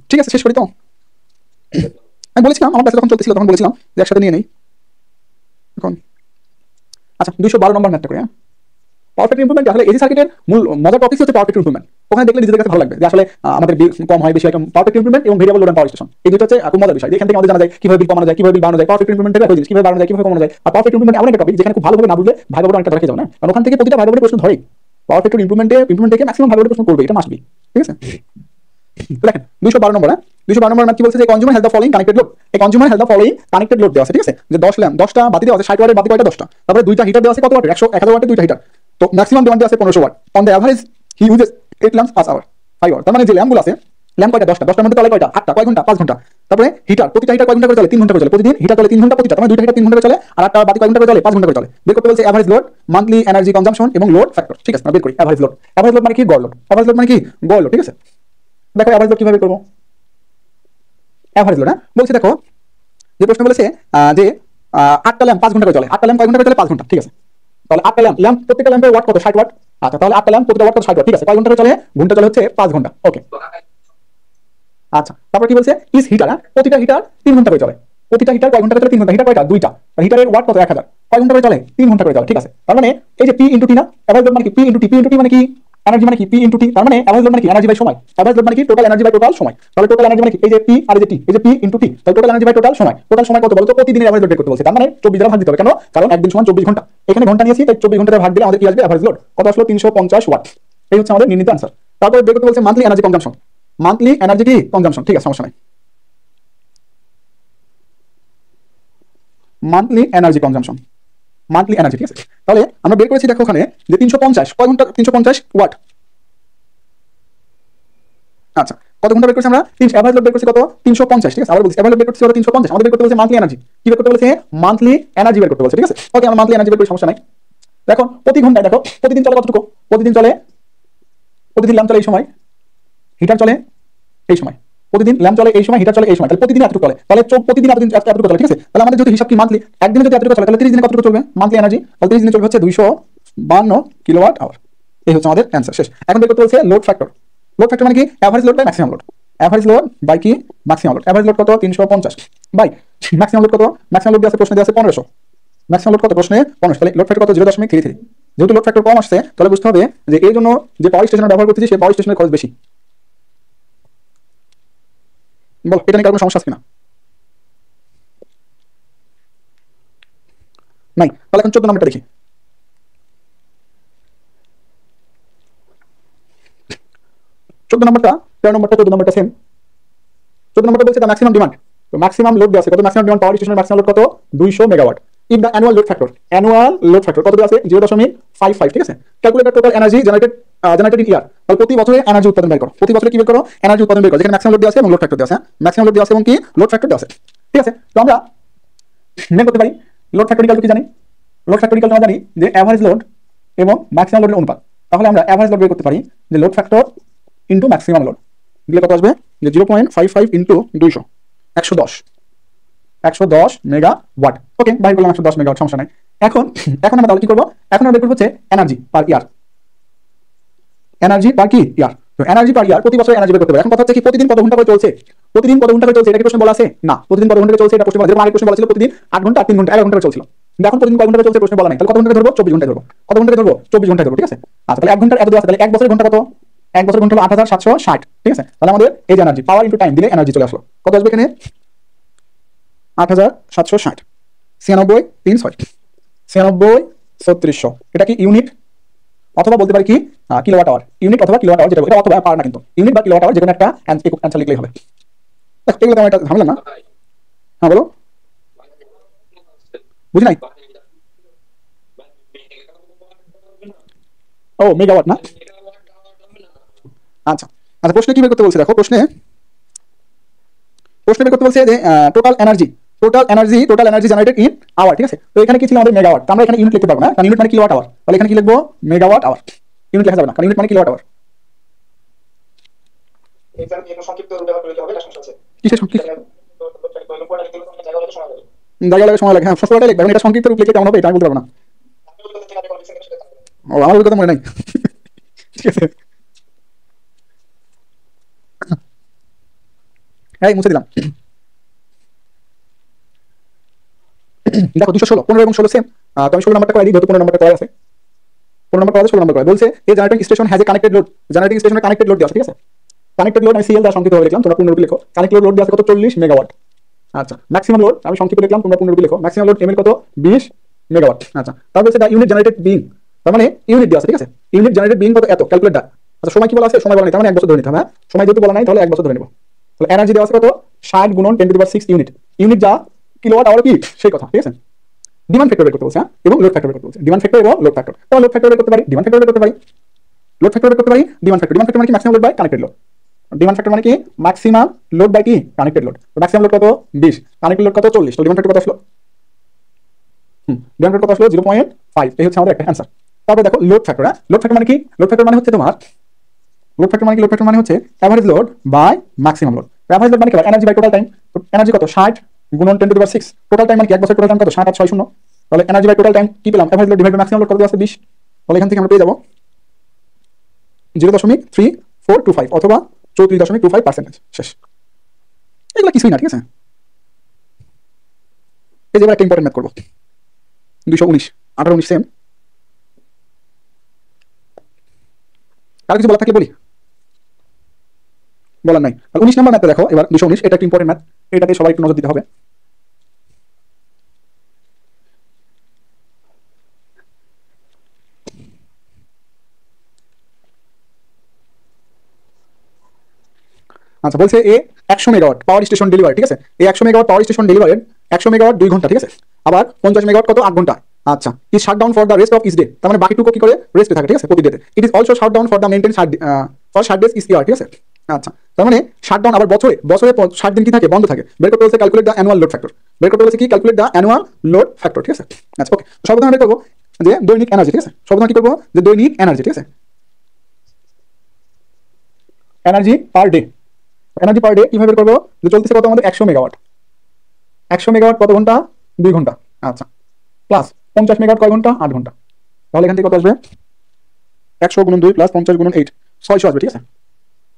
ঠিক আছে শেষ করি তো, আমি বলেছিলাম আমার কাছে যখন চলতেছিল তখন বলেছিলাম যে একসাথে নিয়ে নেই এখন। আচ্ছা 212 নম্বর ম্যাথটা করি, হ্যাঁ পাওয়ার ফ্যাক্টর ইমপ্রুভমেন্ট, আসলে এসি সার্কিটের মূল মজার টপিক হচ্ছে পাওয়ার ফ্যাক্টর ইমপ্রুভমেন্ট, ওখানে দেখলে নিজেদের কাছে ভালো লাগবে যে আসলে আমাদের বিল কম হয় বেশি হয়, পাওয়ার ফ্যাক্টর ইমপ্রুভমেন্ট এবং variable load and power station, এই দুটো হচ্ছে খুব মজার বিষয়, এখান থেকে আমাদের জানা যায় কিভাবে বিল কমানো যায়, কিভাবে বিল বাড়ানো যায়, পাওয়ার ফ্যাক্টর ইমপ্রুভমেন্ট থেকে জিনিস কিভাবে বাড়ানো যায়, কিভাবে কমানো যায়, আর পাওয়ার ফ্যাক্টর ইমপ্রুভমেন্ট এমন একটা টপিক যেখানে খুব ভালোভাবে না বুঝলে ভাগাবো অনেকটা ধরে যাবে না, কারণ ওখান থেকে প্রতিটা ভাগাবো প্রশ্ন ধরে, পাওয়ার ফ্যাক্টর ইমপ্রুভমেন্ট থেকে ম্যাক্সিমাম ভাগাবো প্রশ্ন করবে, এটা মাস্ট বি, ঠিক আছে। দেখেন 212 নম্বর, 212 নম্বর কি বলছে যে consumer has the following connected load, এই consumer has the following connected load দেওয়া আছে, ঠিক আছে, যে 10 ল্যাম্প 10টা বাতি দেওয়া আছে, 60 ওয়াটের বাতি কয়টা 10টা, তারপরে দুইটা হিটার দেওয়া আছে কত ওয়াটের 1000 ওয়াটের দুইটা হিটার, তো ম্যাক্সিমাম ডিমান্ড দেওয়া আছে 1500 watt, on the average he uses 8 lamps per hour 5 hour, তার মানে যে ল্যাম্পগুলো আছে ল্যাম্প কয়টা 10টার মধ্যে চলে কয়টা 8টা, কয় ঘন্টা 5 ঘন্টা, তারপরে হিটার প্রতিটা হিটার কয় ঘন্টা করে চলে 3 ঘন্টা করে চলে, প্রতিদিন হিটার চলে 3 ঘন্টা প্রতিটা, মানে দুইটা হিটার 3 ঘন্টা করে চলে, আর একটা বাতি কয় ঘন্টা করে চলে 5 ঘন্টা করে চলে, বের করতে বলছে average load, monthly energy consumption এবং লোড ফ্যাক্টর, ঠিক আছে, বের করি এভারেজ লোড মানে কি গড় লোড, এভারেজ লোড মানে কি গড় লোড, ঠিক আছে। দেখো এভারেজ লোড কিভাবে করব, এভারেজ লোড, হ্যাঁ বলছি দেখো যে প্রশ্ন বলেছে যে 8টা ল্যাম্প 5 ঘন্টা করে চলে, 8টা ল্যাম্প কয় ঘন্টা করে চলে 5 ঘন্টা, ঠিক আছে, তাহলে 8টা ল্যাম্প প্রত্যেকটা ল্যাম্পের ওয়াট কত 60 ওয়াট, আচ্ছা তাহলে 8টা ল্যাম্প প্রতিটা ওয়াট কত 60 ওয়াট, ঠিক আছে, কয় ঘন্টা করে চলে, ঘন্টা চলে হচ্ছে 5 ঘন্টা, ওকে। আচ্ছা তারপর কি বলছে ইস হিটার, প্রতিটা হিটার 3 ঘন্টা করে চলে, প্রতিটা হিটার কয় ঘন্টা করে চলে 3 ঘন্টা, হিটার কয়টা দুইটা, হিটারের ওয়াট কত 1000, কয় ঘন্টা করে চলে 3 ঘন্টা করে চলে, ঠিক আছে, তার মানে এই যে পি ইনটু টি না, এভারেজ লোড মানে কি পি ইনটু টি মানে কি এনার্জি মানে কি পি ইনটু টি, তার মানে এভারেজ লোড মানে কি এনার্জি বাই সময়, এভারেজ লোড মানে কি টোটাল এনার্জি বাই টোটাল সময়, তাহলে টোটাল এনার্জি মানে কি এই যে পি আর এই যে টি, এই যে পি ইনটু টি, তাহলে টোটাল এনার্জি বাই টোটাল সময় কত বলো তো, প্রতিদিনের এভারেজ লোড বের করতে বলছে, তার মানে 24 দ্বারা ভাগ দিতে হবে, কেন কারণ একদিন সমান 24 ঘন্টা, এখানে ঘন্টা নিয়েছি তাই 24 ঘন্টা ভাগ দিলে আমাদের কি আসবে এভারেজ লোড কত আসলো 350 ওয়াট, এই হচ্ছে আমাদের নির্ণীত আনসার। তারপর বের করতে বলছে monthly energy consumption, monthly energy কি কনজাম্পশন, ঠিক আছে সমস্যা নাই, monthly energy consumption, monthly energy, ঠিক আছে, তাহলে আমরা বের করেছি দেখো ওখানে যে 350 কয় ঘন্টা 350 ওয়াট, আচ্ছা কত ঘন্টা বের করছি আমরা এভারেজ লোড বের করছি কত 350, ঠিক আছে, আবার বলছি এভারেজ লোড বের করছি কত 350, আমাদের বের করতে বলছে মান্থলি এনার্জি, কি বের করতে বলছে মান্থলি এনার্জি বের করতে বলছে, ঠিক আছে, ওকে আমরা মান্থলি এনার্জি বের করি সমস্যা নাই। দেখো প্রতি ঘন্টায় দেখো প্রতিদিন চলে কতটুকু, প্রতিদিন চলে প্রতিদিন ল্যাম্প চলে এই সময়, হিটার চলে এই সময়, প্রতিদিন ল্যাম্প চলে এই সময়, হিটার চলে এই সময়, তাহলে প্রতিদিন এতটুকু চলে, তাহলে প্রতিদিন এতটুকু চলে, ঠিক আছে। তাহলে আমাদের যদি হিসাব কি মান্থলি, একদিনে যদি এতটুকু চলে তাহলে 30 দিনে কতটুকু চলবে মান্থলি এনার্জি, তাহলে 30 দিনে চলবে হচ্ছে 252 কিলোওয়াট আওয়ার। এই হচ্ছে আমাদের অ্যান্সার, শেষ। এখন বের করতে বলছে লোড ফ্যাক্টর। লোড ফ্যাক্টর মানে কি? Average load by maximum load. Average load by কি? Maximum load. অ্যাভারেজ লোড কত? 350 বাই ম্যাক্সিমাম লোড কত? ম্যাক্সিমাম লোড আছে প্রশ্নে দেওয়া আছে 1500। ম্যাক্সিমাম লোড কত প্রশ্নে? 1500। তাহলে লোড ফ্যাক্টর কত? 0.33। যেহেতু লোড ফ্যাক্টর কম আসছে তাহলে বুঝতে হবে যে এই জন্য যে পাওয়ার স্টেশন ব্যবহার করতেছি সেই পাওয়ার স্টেশনের খরচ বেশি। বল এটা নিয়ে কারো কোনো সমস্যা আছে কিনা? নাই। তাহলে এখন 14 নম্বরটা দেখি। 14 নম্বরটা 13 নম্বরটা 14 নম্বরটা সেম। 14 নম্বরটা বলছে দ্য ম্যাক্সিমাম ডিমান্ড। তো ম্যাক্সিমাম লোড দেওয়া আছে কত? ম্যাক্সিমাম ডিমান্ড পাওয়ার স্টেশনের ম্যাক্সিমাম লোড কত? 200 megawatt. If the annual load factor কত দেওয়া আছে? 0.55, ঠিক আছে। Calculate total energy generated in year. তাহলে প্রতি বছরে এনার্জি উৎপাদন বের করো, প্রতি বছরে কি বের করো? এনার্জি উৎপাদন বের করো, যেখানে ম্যাক্সিমাম লোড দেওয়া আছে এবং লোড ফ্যাক্টর দেওয়া আছে। ম্যাক্সিমাম লোড দেওয়া আছে এবং কি লোড ফ্যাক্টর দেওয়া আছে, ঠিক আছে। তো আমরা মেন করতে পারি লোড ফ্যাক্টর ইকুয়াল টু কি জানি? লোড ফ্যাক্টর ইকুয়াল টু আমরা জানি যে এভারেজ লোড এবং ম্যাক্সিমাম লোডের অনুপাত। তাহলে আমরা এভারেজ লোড বের করতে পারি যে load factor into maximum load দিলে কত আসবে? যে 0.55 ইনটু 200, 110 মেগাওয়াট। ওকে, বাইর করলাম 110 মেগাওয়াট, সমস্যা নাই। এখন আমরা তাহলে কি করবো? এখন আমরা বের করবো হচ্ছে এনার্জি পার ইয়ার। এনার্জি পার কি ইয়ার? তো এনার্জি পার ইয়ার প্রতি বছর এনার্জি বের করতে হবে। এখন কথা হচ্ছে কি প্রতিদিন কত ঘন্টা করে চলছে? প্রতিদিন কত ঘন্টা করে চলছে এটা কি প্রশ্ন বলা আছে? না। প্রতিদিন কত ঘন্টা করে চলছে এটা প্রশ্ন বলা, যেমন আগের প্রশ্ন বলা ছিল প্রতিদিন 8 ঘন্টা 3 ঘন্টা 11 ঘন্টা করে চলছিল। কিন্তু এখন প্রতিদিন কত ঘন্টা করে চলছে প্রশ্ন বলা নাই, তাহলে কত ঘন্টা ধরবো? 24 ঘন্টা ধরবো। কত ঘন্টা ধরবো? 24 ঘন্টা ধরবো, ঠিক আছে। আচ্ছা, তাহলে 1 ঘন্টার এত দেওয়া আছে, তাহলে 1 বছরের ঘন্টা কত? 1 বছরের ঘন্টা হলো 8760, ঠিক আছে। তাহলে আমাদের এই যে এনার্জি পাওয়ার ইনটু টাইম দিলে এনার্জি চলে আসলো। কত আসবে এখানে? 8760 96 3600 এটা কি ইউনিট অথবা বলতে পারি কি কিলোওয়াট আওয়ার? ইউনিট অথবা কিলোওয়াট আওয়ার, যেটা এটা অথবা পার না, কিন্তু ইউনিট বা কিলোওয়াট আওয়ার যে কোনো একটা অ্যান্সার লিখলেই হবে। এগুলো তো এটা ঝামেলা না। হ্যাঁ বলো, বুঝি নাই। ও মেগাওয়াট না? আচ্ছা আচ্ছা, প্রশ্নে কি বের করতে বলছে দেখো, প্রশ্নে বের করতে বলছে যে total energy generated in our, ঠিক আছে। তো এখানে কি ছিল আমাদের মেগাওয়াট, আমরা এখানে ইউনিট লিখতে পারবো না, কারণ ইউনিট মানে কিলোওয়াট আওয়ার। তাহলে এখানে কি লিখবো? Megawatt hour. ইউনিট লেখা যাবে না, কারণ ইউনিট মানে কিলোওয়াট আওয়ার। কিসের সংক্ষিপ্ত? জায়গা লাগে, সময় লাগে। হ্যাঁ, সবসময় লিখবে, এটা সংক্ষিপ্ত রূপ লিখে কেমন হবে এটা আমি বলতে পারবো না। ও, আমার অভিজ্ঞতা মনে নাই, ঠিক আছে। হ্যাঁ, মুছে দিলাম। দেখো 216 15 এবং 16 সেম। তো আমি 16 নাম্বারটা করে দিই, যেহেতু 15 নাম্বারটা করা আছে। 15 নাম্বার করা আছে, 16 নাম্বার করা বলছে এই generating station has a connected load. Generating স্টেশনে কানেক্টেড লোড দেওয়া আছে, ঠিক আছে। কানেক্টেড লোড আমি সিএল দ্বারা সংক্ষিপ্ত লিখলাম, তোমরা পূর্ণরূপে লিখো। কানেক্টেড লোড দেওয়া আছে কত? 40 মেগাওয়াট। আচ্ছা, ম্যাক্সিমাম লোড আমি সংক্ষিপ্ত লিখলাম, তোমরা পূর্ণরূপে লিখো। ম্যাক্সিমাম লোড এমএল কত? 20 মেগাওয়াট। আচ্ছা, তারপর হচ্ছে দা ইউনিট জেনারেটেড বিং, তার মানে ইউনিট দেওয়া আছে, ঠিক আছে। ইউনিট জেনারেটেড বিং কত? এত। ক্যালকুলেট দা। আচ্ছা, সময় কি বলা আছে? সময় বলা নাই, তার মানে 1 বছর ধরে নিতে হবে। সময় যেহেতু বলা নাই তাহলে 1 বছর ধরে নেব। তাহলে এনার্জি দেওয়া আছে কত? 60 গুণন 10⁶ ইউনিট। ইউনিট যা কিলোওয়াট আওয়ার কি সেই কথা, ঠিক আছে। ডিমান্ড ফ্যাক্টর বের করতে বলছে, এবং লোড ফ্যাক্টর বের করতে বলছে। ডিমান্ড ফ্যাক্টর এবং লোড ফ্যাক্টর। তাহলে লোড ফ্যাক্টর বের করতে পারি, ডিমান্ড ফ্যাক্টর বের করতে পারি, লোড ফ্যাক্টর বের করতে পারি, ডিমান্ড ফ্যাক্টর। ডিমান্ড ফ্যাক্টর মানে কি? Maximum load by connected load. Demand factor মানে কি? ম্যাক্সিমাম লোড বাই কি? Connected load. ম্যাক্সিমাম লোড কত? 20, কানেক্টেড লোড কত? 40। তো ডিমান্ড ফ্যাক্টর কত আসলো? ডিমান্ড ফ্যাক্টর কত আসলো? 0.5। এই হচ্ছে আমাদের একটা অ্যান্সার। তারপর দেখো লোড ফ্যাক্টর। হ্যাঁ, লোড ফ্যাক্টর মানে কি? লোড ফ্যাক্টর মানে হচ্ছে তোমার লোড ফ্যাক্টর মানে কি? লোড ফ্যাক্টর মানে হচ্ছে average load by maximum load. Average load মানে কি? Energy by total time. Energy কত? 60 গুণন 10⁶। টোটাল টাইম মানে কি? 1 বছর টোটাল টাইম কত? 60 আর 6 0। তাহলে এনার্জি বাই টোটাল টাইম কি পেলাম? Average load divide by maximum load কত দেওয়া আছে? 20। তাহলে এখান থেকে আমরা পেয়ে যাবো 0.3425 অথবা 34.25%। শেষ। এগুলো কিছুই না, ঠিক আছে। এই যে এবার একটা ইম্পর্টেন্ট ম্যাথ করবো। 219 18 19 সেম। আর কিছু বলা থাকলে বলি, বলার নাই। 19 নম্বর ম্যাথটা দেখো এবার। 219 এটা একটা ইম্পর্টেন্ট ম্যাথ, এটাতে সবাই একটু নজর দিতে হবে। আচ্ছা, বলছে এ 100 মেগাওয়াট পাওয়ার স্টেশন ডেলিভারি, ঠিক আছে। এই 100 megawatt power station delivered 100 megawatt 2 ঘন্টা, ঠিক আছে। আবার 50 মেগাওয়াট কত? 8 ঘন্টা। আচ্ছা, is shut down for the rest of is day, তার মানে বাকিটুকু কি করে? রেস্টে থাকে, ঠিক আছে, প্রতি ডেতে। It is also shut down for the maintenance for 60 days is year, ঠিক আছে। আচ্ছা, তার মানে শাট ডাউন আবার বছরে 60 দিন কি থাকে? বন্ধ থাকে। বের করতে বলছে calculate the annual load factor. বের করতে বলছে কি? Calculate the annual load factor, ঠিক আছে। আচ্ছা, ওকে। সর্বপ্রথম আমরা করবো যে দৈনিক এনার্জি, ঠিক আছে। সর্বপ্রথম কি করবো? যে দৈনিক এনার্জি, ঠিক আছে। Energy per day. Energy per day কিভাবে বের করবো, যে চলতেছে কত আমাদের 100 মেগাওয়াট। 100 মেগাওয়াট কত ঘন্টা, 2 ঘন্টা। আচ্ছা, প্লাস 50 মেগাওয়াট কয় ঘন্টা, 8 ঘন্টা। তাহলে এখান থেকে কত আসবে, 100 গুণন 2 প্লাস 50 গুণন 8, 600 আসবে। ঠিক আছে,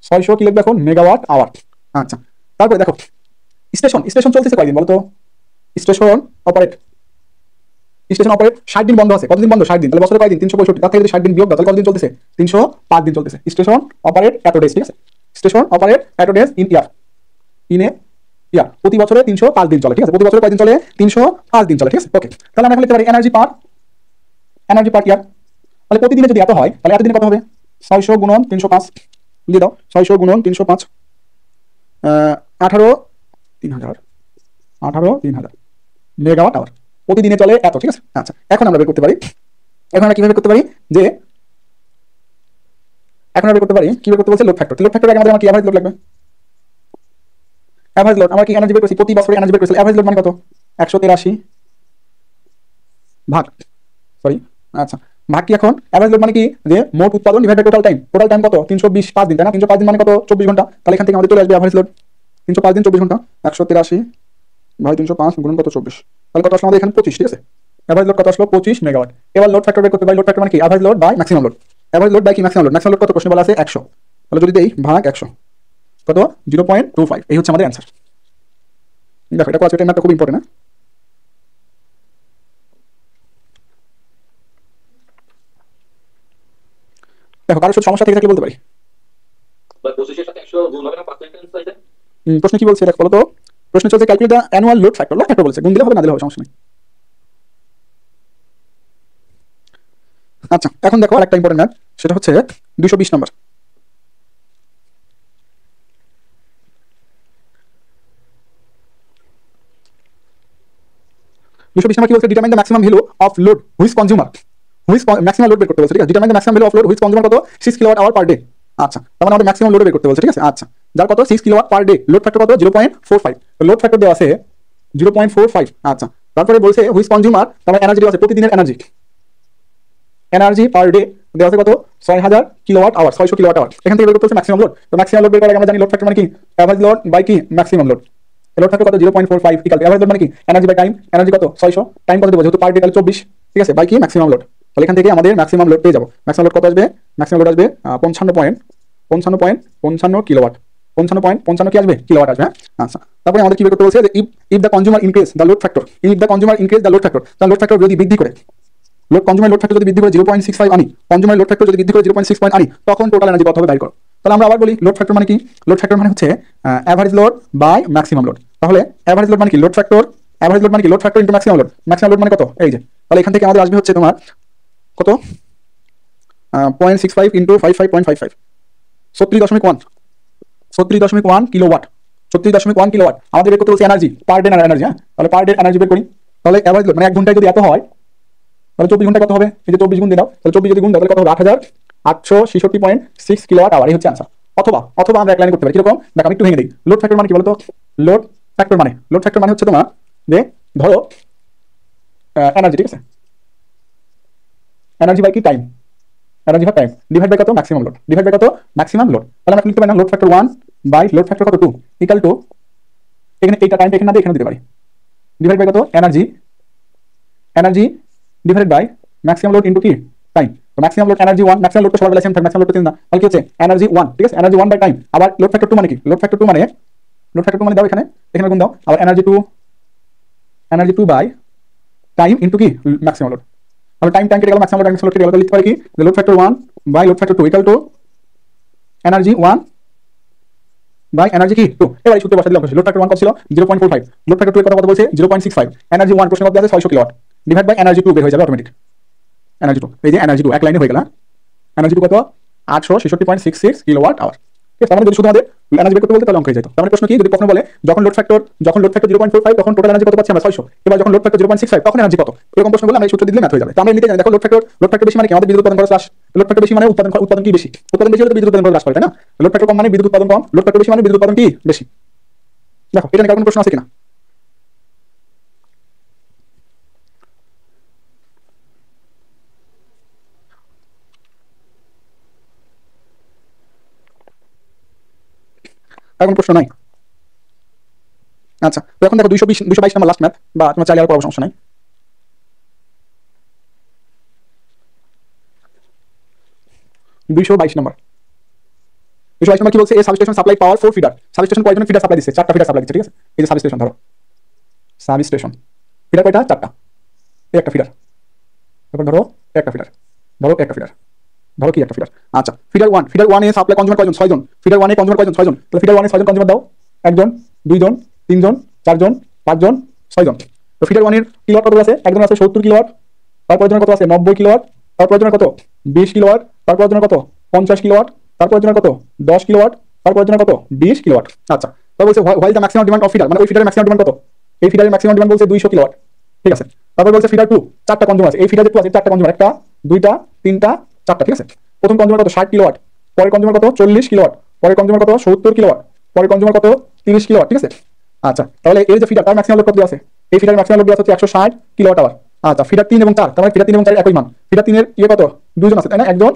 600 কি লিখবে এখন, মেগাওয়াট আওয়ার। আচ্ছা, তারপরে দেখো স্টেশন, স্টেশন চলতেছে কয়দিন বলতো, স্টেশন অপারেট, স্টেশন অপারেট 60 দিন বন্ধ আছে। কতদিন বন্ধ, 60 দিন। তাহলে বছরে কয়দিন, 365। তার থেকে যদি 60 দিন বিয়োগ দাও তাহলে কতদিন চলতেছে, 305 দিন চলতেছে। Station operate at days. ঠিক আছে, station operate at days in year, in a year. প্রতি বছরে 305 দিন চলে। ঠিক আছে, প্রতি বছরে কয়দিন চলে, 305 দিন চলে। ঠিক আছে, ওকে। তাহলে আমরা লিখতে পারি এনার্জি পার, এনার্জি পার ইয়ার। তাহলে প্রতিদিনে যদি এত হয় তাহলে এতদিনে কত হবে, 600 গুণন 305 দিয়ে দাও, 600 গুণন 305, 18 3000, 18 3000 মেগাওয়াট আওয়ার। প্রতিদিনে চলে এত। ঠিক আছে, আচ্ছা এখন আমরা বের করতে পারি, এখন আমরা কিভাবে করতে পারি, যে এখন আমরা বের করতে পারি কিভাবে করতে বলছে, লোড ফ্যাক্টর। লোড ফ্যাক্টর আগে আমাদের কি এভারেজ লোড লাগবে, এভারেজ লোড। আমরা কি এনার্জি বের করছি, প্রতি বছরে এনার্জি বের করছি, এভারেজ লোড মানে কত, 183 ভাগ, সরি, আচ্ছা ভাগ কি এখন এভারেজ লোড মানে কি, যে মোট উৎপাদন divide by total time. Total time কত, 320, 5 দিন, তাই না। 305 দিন মানে কত, 24 ঘন্টা। তাহলে এখান থেকে আমাদের চলে আসবে এভারেজ লোড, 305 দিন 24 ঘন্টা, 183 ভাগ 305 গুণন কত, 24। তাহলে কত আসলো আমাদের এখানে 25। ঠিক আছে, এভারেজ লোড কত আসলো, 25 মেগাওয়াট। এবার লোড ফ্যাক্টর বের করতে পারি। লোড ফ্যাক্টর মানে কি, average load by maximum load. Average load by কি, ম্যাক্সিমাম লোড। ম্যাক্সিমাম লোড কত, প্রশ্নে বলা আছে 100। তাহলে যদি দেই ভাগ 100 কত, 0.25। এই হচ্ছে আমাদের অ্যান্সার। দেখো এটা কোয়াড্রেটিক ম্যাথটা খুব ইম্পর্টেন্ট। দেখো কারোর সাথে সমস্যা থেকে থাকলে বলতে পারি। প্রশ্ন কি বলছে দেখো বলো তো, প্রশ্ন চলছে calculate the annual load factor. Load factor বলছে, গুণ দিলে হবে না দিলে হবে, সমস্যা নেই। আচ্ছা এখন দেখো আরেকটা ইম্পর্টেন্ট ম্যাথ, সেটা হচ্ছে 220 নম্বর। 220 নম্বর কি বলছে, determine the maximum value of load which consumer, which maximum load বের করতে বলছে। ঠিক আছে, determine the maximum value of load which consumer কত, 6 কিলোওয়াট আওয়ার পার ডে। আচ্ছা, তার মানে আমাদের ম্যাক্সিমাম লোড বের করতে বলছে। ঠিক আছে, আচ্ছা যার কত 6 kilowatt per day, load factor কত 0.45। লোড ফ্যাক্টর দেওয়া আছে 0.45। আচ্ছা, তারপরে বলছে হুইচ কনজিউমার, তার এনার্জি দেওয়া আছে, প্রতিদিনের এনার্জি, এনার্জি পার ডে দেওয়া আছে কত, 6000 কিলোওয়াট আওয়ার, 600 কিলোওয়াট আওয়ার। এখান থেকে বের করতে হচ্ছে ম্যাক্সিমাম লোড। তো ম্যাক্সিমাম লোড বের করার আগে আমরা জানি লোড ফ্যাক্টর মানে কি, এভারেজ লোড বাই কি, ম্যাক্সিমাম লোড। লোড ফ্যাক্টর কত, 0.45 ইকুয়াল টু এভারেজ লোড মানে কি, এনার্জি বাই টাইম। এনার্জি কত, 600, টাইম কত দেবো, যেহেতু পার ডে তাহলে 24। ঠিক আছে, বাই কি, ম্যাক্সিমাম লোড। তাহলে এখান থেকে আমাদের ম্যাক্সিমাম লোড পেয়ে যাবো। ম্যাক্সিমাম লোড কত আসবে, ম্যাক্সিমাম লোড আসবে 55.55 কিলোওয়াট, 55.55 কি আসবে, কিলোওয়াট আসবে। হ্যাঁ, আচ্ছা তারপরে আমাদের কি বের করতে বলছে, যে if the consumer increase the load factor, if the consumer increase the load factor, তাহলে লোড ফ্যাক্টর যদি বৃদ্ধি করে, লোড কনজিউমার লোড ফ্যাক্টর যদি বৃদ্ধি করে 0.65 আনি, কনজিউমার লোড ফ্যাক্টর যদি বৃদ্ধি করে 0.6 পয়েন্ট আনি, তখন টোটাল এনার্জি কত হবে বাইর করো। তাহলে আমরা আবার বলি লোড ফ্যাক্টর মানে কি, লোড ফ্যাক্টর মানে হচ্ছে average load by maximum load. তাহলে এভারেজ লোড মানে কি, লোড ফ্যাক্টর, এভারেজ লোড মানে কি, load factor into maximum load. Maximum load মানে কত, এই যে। তাহলে এখান থেকে আমাদের আসবে হচ্ছে তোমার কত, 0.65 ইন্টু 55.55, 36.1, 36.1 কিলোওয়াট, 36.1 কিলোওয়াট। আমাদের বের করতে বলছে এনার্জি পার ডে, এনার্জি। হ্যাঁ, তাহলে পার ডে এনার্জি বের করি। তাহলে এভারেজ লোড মানে 1 ঘন্টায় যদি এত হয়, তাহলে 24 ঘন্টা কত হবে, এই যে 24 গুণ দিয়ে দাও, তাহলে 24 যদি গুণ দাও তাহলে কত হবে, 8866.6 কিলোওয়াট আওয়ার। এই হচ্ছে আনসার। অথবা অথবা আমরা এক লাইনে করতে পারি, কিরকম দেখো আমি একটু ভেঙে দিই। লোড ফ্যাক্টর মানে কি বলতো, লোড ফ্যাক্টর মানে, লোড ফ্যাক্টর মানে হচ্ছে তোমার যে ধরো এনার্জি, ঠিক আছে, এনার্জি বাই কি, টাইম, এনার্জি ভাগ টাইম ডিভাইড বাই কত, ম্যাক্সিমাম লোড, ডিভাইড বাই কত, ম্যাক্সিমাম লোড। তাহলে আমরা লিখতে পারি না, load factor 1 by load factor কত 2 ইকুয়াল টু, এখানে এইটা টাইমটা এখানে না দিয়ে এখানে দিতে পারি, ডিভাইড বাই কত, energy, energy divided by maximum load into কি, টাইম। তো maximum load energy 1, maximum load তো সবার বেলা সেম থাকে, ম্যাক্সিমাম লোড তো না, তাহলে কি হচ্ছে এনার্জি 1। ঠিক আছে, এনার্জি 1 বাই টাইম। আবার লোড ফ্যাক্টর 2 মানে কি, লোড ফ্যাক্টর 2 মানে, লোড ফ্যাক্টর 2 মানে দাও এখানে, এখানে গুণ দাও, আবার energy 2, energy 2 by time into কি, ম্যাক্সিমাম লোড। তাহলে টাইম টাইম কেটে গেল, ম্যাক্সিমাম লোড কেটে গেল, লিখতে পারি কি, load factor 1 by load factor 2 equal to energy 1 by energy কি 2। এবার এই সূত্রে বসাই দিলাম। লোড ফ্যাক্টর 1 কত ছিল, 0.45, লোড ফ্যাক্টর 2 এর কথা কত বলছে, 0.65, এনার্জি 1 প্রশ্ন কত আছে 600 কিলোওয়াট, ডিভাইড বাই এনার্জি 2 বের হয়ে যাবে অটোমেটিক। এনার্জি 2, এই যে এনার্জি 2 এক লাইনে হয়ে গেল। এনার্জি 2 কত, 866.66 কিলোওয়াট আওয়ার। ঠিক আছে, তাহলে যদি শুধু আমাদের এনার্জি বের করতে বলতে তাহলে অঙ্ক হয়ে যেত। তাহলে প্রশ্ন কি, যদি কখনো বলে যখন লোড ফ্যাক্টর 0.45 তখন টোটাল এনার্জি কত পাচ্ছি আমরা 600, এবার যখন লোড ফ্যাক্টর 0.65 তখন এনার্জি কত, এরকম প্রশ্ন বলে আমরা এই সূত্র দিলে ম্যাথ হয়ে যাবে। তো আমরা এমনিতে জানি, দেখো লোড ফ্যাক্টর বেশি মানে কি, আমাদের বিদ্যুৎ উৎপাদন খরচ হ্রাস, লোড ফ্যাক্টর বেশি মানে উৎপাদন কি বেশি, উৎপাদন বেশি হলে বিদ্যুৎ উৎপাদন খরচ হ্রাস করে, তাই না। লোড ফ্যাক্টর কম মানে বিদ্যুৎ উৎপাদন কম, লোড ফ্যাক্টর বেশি মানে বিদ্যুৎ উৎপাদন কি বেশি। দেখো এটা নিয়ে কোনো প্রশ্ন আছে কিনা। এখন প্রশ্ন নাই। আচ্ছা, তো এখন দেখো 222 নাম্বার লাস্ট ম্যাথ, বা তোমার চাইলে আর পড়াবো, সমস্যা নাই। 222 নাম্বার। 222 নাম্বার কি বলছে? A substation supply power 4 feeder. Substation কয়জন ফিডার সাপ্লাই দিচ্ছে? 4টা ফিডার সাপ্লাই দিচ্ছে, ঠিক আছে? এই যে সাবস্টেশন, ধরো সাবস্টেশন ফিডার কয়টা? 4টা। এই একটা ফিডার, তারপর ধরো একটা ফিডার, ধরো একটা ফিডার, ধরো কি একটা ফিডার। আচ্ছা, ফিডার 1, ফিডার 1 এ সাপ্লাই কনজিউমার কয়জন? 6 জন। ফিডার 1 এ কনজিউমার কয়জন? 6 জন। তাহলে ফিডার 1 এ 6 জন কনজিউমার দাও। 1 জন, 2 জন, 3 জন, 4 জন, 5 জন, 6 জন। তো ফিডার 1 এর কিলোওয়াট কত আছে? একজন আছে 70 কিলোওয়াট, তারপর জনের কত আছে? 90 কিলোওয়াট, তারপর জনের কত? 20 কিলোওয়াট, তারপর জনের কত? 50 কিলোওয়াট, তারপর জনের কত? 10 কিলোওয়াট, তারপর জনের কত? 20 কিলোওয়াট। আচ্ছা, তো বলছে while the maximum demand of feeder, মানে ওই ফিডারের ম্যাক্সিমাম ডিমান্ড কত? এই ফিডারের ম্যাক্সিমাম ডিমান্ড বলছে 200 কিলোওয়াট, ঠিক আছে? তারপর বলছে ফিডার 2, 4টা কনজিউমার আছে। এই ফিডারে 2 আছে, 4টা কনজিউমার, একটা, দুইটা, তিনটা, 4টা, ঠিক আছে? প্রথম কনজিউমার কত? 60 কিলোওয়াট, পরের কনজিউমার কত? 40 কিলোওয়াট, পরের কনজিউমার কত? 70 কিলোওয়াট, পরের কনজিউমার কত? 30 কিলোওয়াট, ঠিক আছে? আচ্ছা, তাহলে এই যে ফিডার, তার ম্যাক্সিমাম লোড কত আছে? এই ফিডার ম্যাক্সিমাম লোড আছে 160 কিলোওয়াট আওয়ার। আচ্ছা, ফিডার 3 এবং 4, তার মানে ফিডার 3 এবং 4 একই মান। ফিডার 3 এর কত? 2 জন আছে, তাই না? একজন,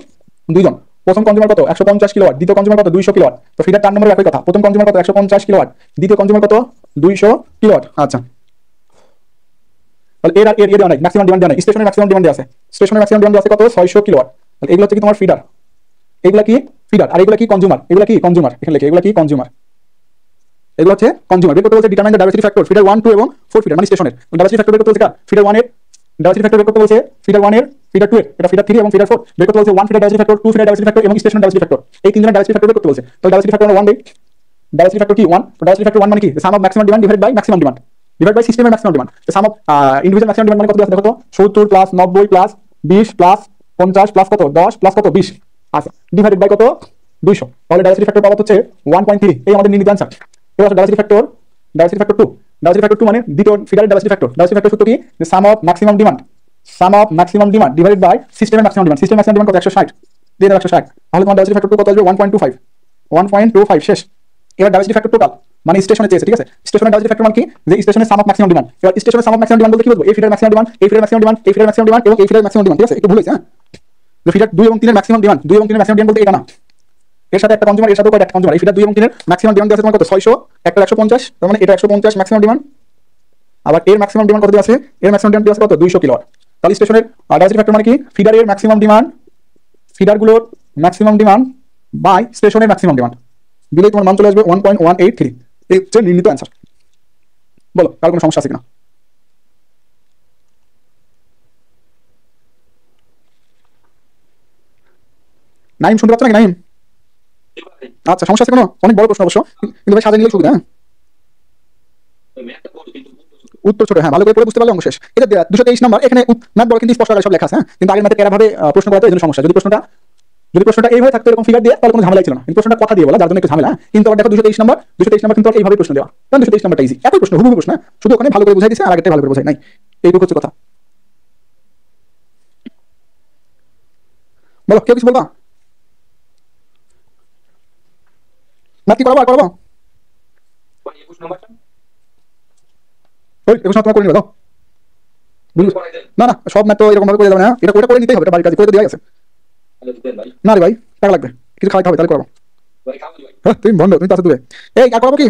2 জন। প্রথম কনজিউমার কত? 150 কিলোওয়াট, দ্বিতীয় কনজিউমার কত? 200 কিলোওয়াট। তো ফিডার 4 নম্বরের একই কথা, প্রথম কনজিউমার কত? 150 কিলোওয়াট, দ্বিতীয় কনজিউমার কত? 200 কিলোওয়াট। আচ্ছা, তাহলে এর আর এর দেওয়া নাই, ম্যাক্সিমাম ডিমান্ড দেওয়া নাই। স্টেশনের ম্যাক্সিমাম ডিমান্ড আছে, স্টেশনের ম্যাক্সিমাম ডিমান্ড আছে কত? 600 কিলোওয়াট। তাহলে এগুলো হচ্ছে কি তোমার ফিডার, এগুলা কি ফিডার, আর এগুলা কি কনজিউমার, এগুলা কি কনজিউমার, এখানে লিখে এগুলা কি কনজিউমার, এগুলো হচ্ছে কনজিউমার। বের করতে বলছে determine the diversity factor feeder 1, 2 এবং 4 ফিডার, মানে স্টেশনের ডাইভার্সিটি ফ্যাক্টর বের করতে বলছে। ফিডার 1 এর ডাইভার্সিটি ফ্যাক্টর বের করতে বলছে, ফিডার 1 এর, ফিডার 2 এর, এটা ফিডার 3 এবং ফিডার 4 বের করতে বলছে। 1 feeder diversity factor, 2 feeder diversity factor এবং স্টেশন ডাইভার্সিটি ফ্যাক্টর, এই তিনজনের ডাইভার্সিটি ফ্যাক্টর বের করতে বলছে। তো ডাইভার্সিটি ফ্যাক্টর 1 দেই, ডাইভার্সিটি ফ্যাক্টর কি 1, তো ডাইভার্সিটি ফ্যাক্টর 1 মানে কি? Sum of maximum demand divided by maximum demand, divide by সিস্টেমের ম্যাক্সিমাম ডিমান্ড। তো sum of individual maximum demand মানে কত আছে? দেখো তো, 70 প্লাস 90 প্লাস 20 প্লাস 50 প্লাস কত? 10 প্লাস কত? 20। আচ্ছা, ডিভাইডেড বাই কত? 200। তাহলে ডাইভার্সিটি ফ্যাক্টর পাওয়া হচ্ছে 1.3, এই আমাদের নির্ণীত आंसर। এবার diversity factor, diversity factor 2, diversity factor 2 মানে দ্বিতীয় ফিডারের ডাইভার্সিটি ফ্যাক্টর। ডাইভার্সিটি ফ্যাক্টর সূত্র কি? যে sum of maximum demand, sum of maximum demand divided by সিস্টেমের ম্যাক্সিমাম ডিমান্ড। সিস্টেমের ম্যাক্সিমাম ডিমান্ড কত? 160, দিয়ে দাও 160। তাহলে তোমার ডাইভার্সিটি ফ্যাক্টর 2 কত আসবে? 1.25, 1.25 শেষ। এবার ডাইভার্সিটি ফ্যাক্টর টোটাল মানে স্টেশনে চেয়েছে, ঠিক আছে? স্টেশনের ডাইভার্সিটি ফ্যাক্টর মানে কি? যে স্টেশনের সাম অফ ম্যাক্সিমাম ডিমান্ড। এবার স্টেশনের সাম অফ ম্যাক্সিমাম ডিমান্ড বলতে কি বলবো? এই ফিডার ম্যাক্সিমাম ডিমান্ড, এই ফিডার ম্যাক্সিমাম ডিমান্ড, এই ফিডার ম্যাক্সিমাম ডিমান্ড এবং এই ফিডার ম্যাক্সিমাম ডিমান্ড, ঠিক আছে? একটু ভুল হয়েছে, হ্যাঁ? যে ফিডার 2 এবং 3 এর ম্যাক্সিমাম ডিমান্ড, 2 এবং 3 এর ম্যাক্সিমাম ডিমান্ড বলতে এটা না, এর সাথে একটা কনজিউমার, এর সাথে কয়টা কনজিউমার। এই ফিডার 2 এবং 3 এর ম্যাক্সিমাম ডিমান্ড আছে তোমার কত? 600, একটা 150, তার মানে এটা 150 ম্যাক্সিমাম ডিমান্ড। আবার এর ম্যাক্সিমাম ডিমান্ড কত দেওয়া আছে? এর ম্যাক্সিমাম ডিমান্ড দেওয়া আছে কত? 200 কিলোওয়াট। তাহলে স্টেশনের ডাইভার্সিটি ফ্যাক্টর মানে কি? ফিডারের ম্যাক্সিমাম ডিমান্ড, ফিডারগুলোর ম্যাক্সিমাম ডিমান্ড বাই স্টেশনের ম্যাক্সিমাম ডিমান্ড, দিলেই তোমার মান চলে আসবে 1.183। এই হচ্ছে নির্ণীত आंसर। বলো কার কোনো সমস্যা আছে কিনা? নাইম শুনতে পাচ্ছ নাকি নাইম? আচ্ছা, সমস্যা আছে কোনো? অনেক বড় প্রশ্ন অবশ্য, কিন্তু ভাই সাজিয়ে নিলে সুবিধা। হ্যাঁ, উত্তর ছোট, হ্যাঁ, ভালো করে পড়ে বুঝতে পারলে অঙ্ক শেষ। এটা 223 নাম্বার, এখানে ম্যাথ বড় কিন্তু স্পষ্ট আকারে সব লেখা আছে। হ্যাঁ, কিন্তু আগের ম্যাথে কেরাভাবে প্রশ্ন করা তো এজন্য সমস্যা। যদি প্রশ্নটা এইভাবে থাকতো এরকম ফিগার দিয়ে, তাহলে কোনো ঝামেলাই ছিল না। কিন্তু প্রশ্নটা কথা দিয়ে বলা, যার জন্য একটু ঝামেলা। কিন্তু আবার দেখো 223 নাম্বার, 223 নাম্বার কিন্তু এইভাবে প্রশ্ন দেওয়া, কারণ 223 নাম্বারটা ইজি, একই প্রশ্ন, হুবহু প্রশ্ন, শুধু ওখানে ভালো করে বুঝাই দিয়েছে আর আগেরটা ভালো করে বুঝাই নাই, এইটুকু হচ্ছে কথা। বলো, কেউ কিছু বলবা? ম্যাথ কি করবো? আর করবো? ওই 21 নাম্বার তোমার করে নিবে দাও। না না, সব ম্যাথ তো এরকম ভাবে করে যাবে না, এটা ওটা করে নিতেই হবে, এটা বাড়ির কাজ করে তো দেওয়া গেছে। না রে ভাই, টাকা লাগবে, কিছু খাওয়াইতে হবে, তাহলে করবো। হ্যাঁ, তুমি বন্ধ, তুমি তো আছে দূরে। এই আর করবো কি?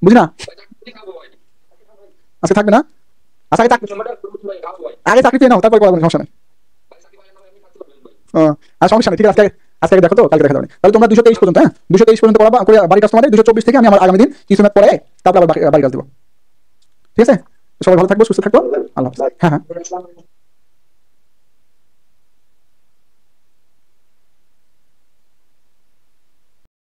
বুঝি না, আজকে থাকবে না? আচ্ছা, আগে চাকরি পেয়ে নাও, তারপর করবো, সমস্যা নেই। আর সমস্যা নেই, ঠিক আছে। আজকে দেখো তো, কালকে দেখা যাবে। তাহলে তোমরা 223 পর্যন্ত, হ্যাঁ 223 পর্যন্ত করাবা, করে বাড়ির কাজ তোমাদের। 224 থেকে আমি আমার আগামী দিন কিছু ম্যাথ পড়াই, তারপর আবার বাড়ির কাজ দেবো, ঠিক আছে? সবাই ভালো থাকবো, সুস্থ থাকবো, আল্লাহ হাফেজ। হ্যাঁ হ্যাঁ।